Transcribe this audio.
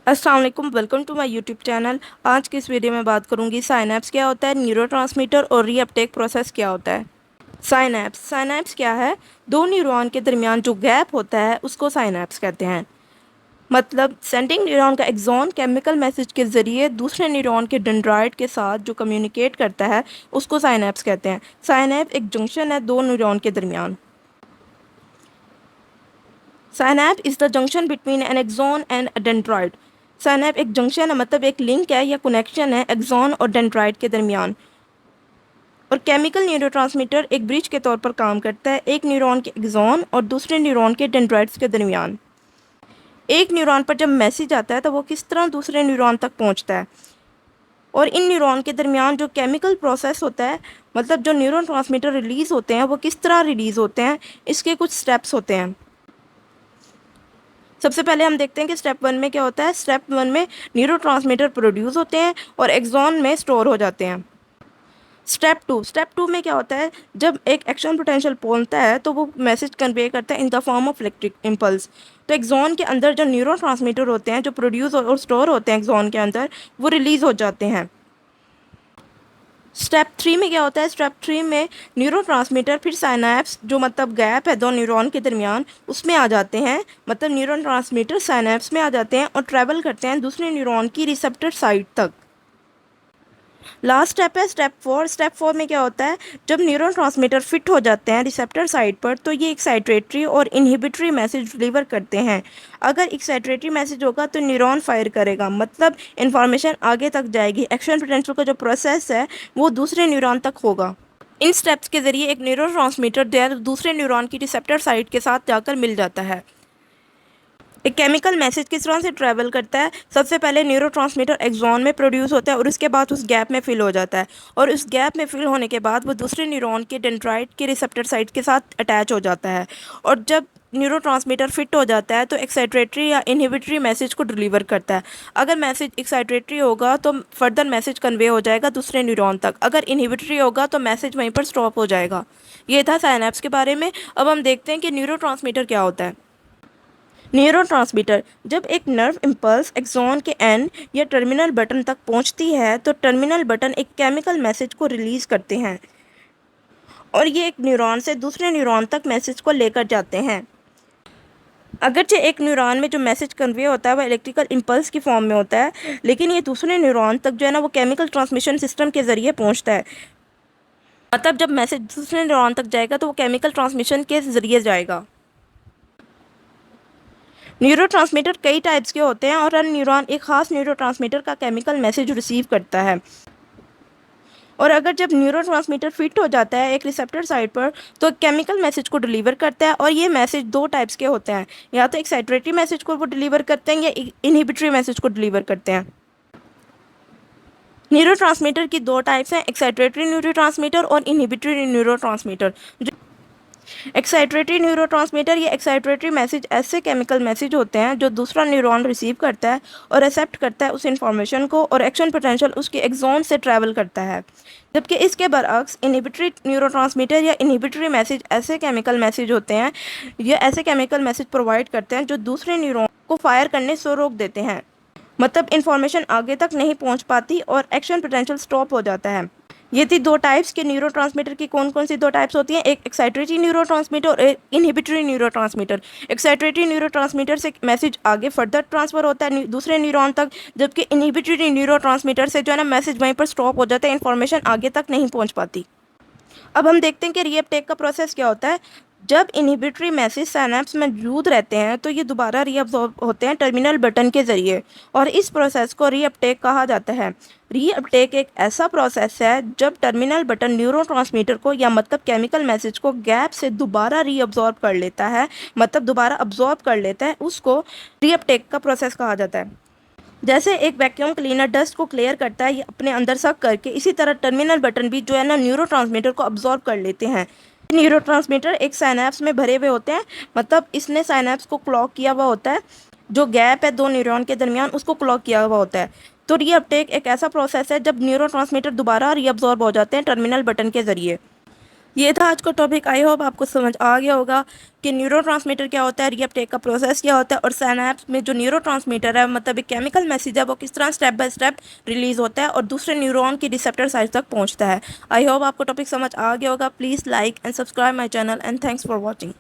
अस्सलाम वालेकुम, welcome to my YouTube channel. आज की इस वीडियो में बात करूंगी साइनैप्स क्या होता है, न्यूरोट्रांसमीटर और रीअपटेक प्रोसेस क्या होता है। साइनैप्स क्या है? दो न्यूरॉन के दरमियान जो गैप होता है उसको साइनैप्स कहते हैं। मतलब सेंडिंग न्यूरॉन का एक्सॉन केमिकल मैसेज के ज़रिए दूसरे न्यूरॉन के डेंड्राइट के साथ जो कम्युनिकेट करता है उसको साइनैप्स कहते हैं। साइनैप्स एक जंक्शन है दो न्यूरॉन के दरमियान। Synapse is the junction between an axon and a dendrite. Synapse एक जंक्शन है, मतलब एक लिंक है या कनेक्शन है एक्सॉन और डेंड्राइट के दरमियान। और केमिकल न्यूरोट्रांसमीटर एक ब्रिज के तौर पर काम करता है एक न्यूरॉन के एक्सॉन और दूसरे न्यूरॉन के डेंड्राइट्स के दरमियान। एक न्यूरॉन पर जब मैसेज आता है तो वो किस तरह दूसरे न्यूरॉन तक पहुंचता है, और इन न्यूरॉन के दरमियान जो केमिकल प्रोसेस होता है, मतलब जो न्यूरो ट्रांसमीटर रिलीज़ होते हैं वो किस तरह रिलीज़ होते हैं, इसके कुछ स्टेप्स होते हैं। सबसे पहले हम देखते हैं कि स्टेप वन में क्या होता है। स्टेप वन में न्यूरो प्रोड्यूस होते हैं और एक्सॉन में स्टोर हो जाते हैं। स्टेप टू में क्या होता है, जब एक एक्शन पोटेंशियल पहुंचता है तो वो मैसेज कन्वे करता है in the form of electric impulse. तो एक्सॉन के अंदर जो न्यूरो होते हैं, जो प्रोड्यूस और स्टोर होते हैं एक्सॉन के अंदर, वो रिलीज़ हो जाते हैं। स्टेप थ्री में क्या होता है, स्टेप थ्री में न्यूरो फिर साइनैप्स जो मतलब गैप है दो न्यूरॉन के दरमियान उसमें आ जाते हैं। मतलब न्यूरो साइनैप्स में आ जाते हैं और ट्रैवल करते हैं दूसरे न्यूरॉन की रिसेप्टर साइट तक। लास्ट स्टेप है स्टेप फोर। स्टेप फोर में क्या होता है, जब न्यूरो फिट हो जाते हैं रिसेप्टर साइट पर तो ये एक्साइटेटरी और इनहिबिटरी मैसेज डिलीवर करते हैं। अगर एक्साइटेटरी मैसेज होगा तो न्यूरॉन फायर करेगा, मतलब इन्फॉर्मेशन आगे तक जाएगी। एक्शन पोटेंशियल का जो प्रोसेस है वो दूसरे न्यूरॉन तक होगा। इन स्टेप्स के जरिए एक न्यूरो दूसरे न्यूरॉन की रिसेप्टर साइट के साथ जाकर मिल जाता है। एक केमिकल मैसेज किस तरह से ट्रैवल करता है, सबसे पहले न्यूरोट्रांसमीटर एक्सॉन में प्रोड्यूस होता है और उसके बाद उस गैप में फिल हो जाता है, और उस गैप में फिल होने के बाद वो दूसरे न्यूरॉन के डेंड्राइट के रिसेप्टर साइट के साथ अटैच हो जाता है। और जब न्यूरोट्रांसमीटर फिट हो जाता है तो एक्साइटेटरी या इनहिबिटरी मैसेज को डिलीवर करता है। अगर मैसेज एक्साइटेटरी होगा तो फर्दर मैसेज कन्वे हो जाएगा दूसरे न्यूरॉन तक, अगर इनहिबिटरी होगा तो मैसेज वहीं पर स्टॉप हो जाएगा। ये था साइनैप्स के बारे में। अब हम देखते हैं कि न्यूरोट्रांसमीटर क्या होता है। न्यूरोट्रांसमीटर, जब एक नर्व इम्पल्स एक्सॉन के एंड या टर्मिनल बटन तक पहुंचती है तो टर्मिनल बटन एक केमिकल मैसेज को रिलीज़ करते हैं और ये एक न्यूरॉन से दूसरे न्यूरॉन तक मैसेज को लेकर जाते हैं। अगरचे एक न्यूरॉन में जो मैसेज कन्वे होता है वो इलेक्ट्रिकल इम्पल्स की फॉर्म में होता है, लेकिन ये दूसरे न्यूरॉन तक जो है ना वो केमिकल ट्रांसमिशन सिस्टम के ज़रिए पहुंचता है। मतलब जब मैसेज दूसरे न्यूरॉन तक जाएगा तो वो केमिकल ट्रांसमिशन के ज़रिए जाएगा। न्यूरोट्रांसमीटर कई टाइप्स के होते हैं और हर न्यूरॉन एक खास न्यूरोट्रांसमीटर का केमिकल मैसेज रिसीव करता है। और अगर जब न्यूरोट्रांसमीटर फिट हो जाता है एक रिसेप्टर साइट पर तो केमिकल मैसेज को डिलीवर करता है, और ये मैसेज दो टाइप्स के होते हैं, या तो एक्साइटेटरी मैसेज को वो डिलीवर करते हैं या इनहिबिटरी मैसेज को डिलीवर करते हैं। न्यूरोट्रांसमीटर की दो टाइप्स हैं, एक्साइटेटरी न्यूरोट्रांसमीटर और इनहिबिटरी न्यूरोट्रांसमीटर। एक्साइटेटरी न्यूरोट्रांसमीटर या एक्साइटेटरी मैसेज ऐसे केमिकल मैसेज होते हैं जो दूसरा न्यूरॉन रिसीव करता है और एक्सेप्ट करता है उस इंफॉर्मेशन को, और एक्शन पोटेंशियल उसके एक्सॉन से ट्रैवल करता है। जबकि इसके बरअक्स इनहिबिटरी न्यूरोट्रांसमीटर या इनहिबिटरी मैसेज ऐसे केमिकल मैसेज होते हैं, ये ऐसे केमिकल मैसेज प्रोवाइड करते हैं जो दूसरे न्यूरॉन को फायर करने से रोक देते हैं। मतलब इन्फॉर्मेशन आगे तक नहीं पहुंच पाती और एक्शन पोटेंशियल स्टॉप हो जाता है। ये थी दो टाइप्स के न्यूरोट्रांसमीटर की। कौन कौन सी दो टाइप्स होती हैं, एक एक्साइटेटरी न्यूरोट्रांसमीटर और एक इनहिबिटरी न्यूरोट्रांसमीटर। एक्साइटेटरी न्यूरोट्रांसमीटर से मैसेज आगे फर्दर ट्रांसफर होता है दूसरे न्यूरॉन तक, जबकि इनहिबिटरी न्यूरोट्रांसमीटर से जो है ना मैसेज वहीं पर स्टॉप हो जाता है, इन्फॉर्मेशन आगे तक नहीं पहुँच पाती। अब हम देखते हैं कि रीअपटेक का प्रोसेस क्या होता है। जब इनहिबिटरी मैसेज साइनैप्स में मौजूद रहते हैं तो ये दोबारा रीअब्जॉर्ब होते हैं टर्मिनल बटन के ज़रिए, और इस प्रोसेस को रीअपटेक कहा जाता है। रीअपटेक एक ऐसा प्रोसेस है जब टर्मिनल बटन न्यूरोट्रांसमीटर को या मतलब केमिकल मैसेज को गैप से दोबारा रीअब्जॉर्ब कर लेता है, मतलब दोबारा अब्जॉर्ब कर लेता है, उसको रीअपटेक का प्रोसेस कहा जाता है। जैसे एक वैक्यूम क्लीनर डस्ट को क्लियर करता है ये अपने अंदर सक करके, इसी तरह टर्मिनल बटन भी जो है ना न्यूरोट्रांसमीटर को अब्जॉर्ब कर लेते हैं। न्यूरोट्रांसमीटर एक साइनैप्स में भरे हुए होते हैं, मतलब इसने साइनैप्स को क्लॉक किया हुआ होता है, जो गैप है दो न्यूरॉन के दरमियान उसको क्लॉक किया हुआ होता है। तो रीअपटेक एक ऐसा प्रोसेस है जब न्यूरोट्रांसमीटर दोबारा रीअब्जॉर्ब हो जाते हैं टर्मिनल बटन के ज़रिए। ये था आज का टॉपिक। आई होप आपको समझ आ गया होगा कि न्यूरोट्रांसमीटर क्या होता है, रीअपटेक का प्रोसेस क्या होता है, और साइनैप्स में जो न्यूरोट्रांसमीटर है मतलब एक केमिकल मैसेज है वो किस तरह स्टेप बाय स्टेप रिलीज होता है और दूसरे न्यूरॉन की रिसेप्टर साइट तक पहुंचता है। आई होप आपको टॉपिक समझ आ गया होगा। Please like and subscribe my channel and thanks for watching.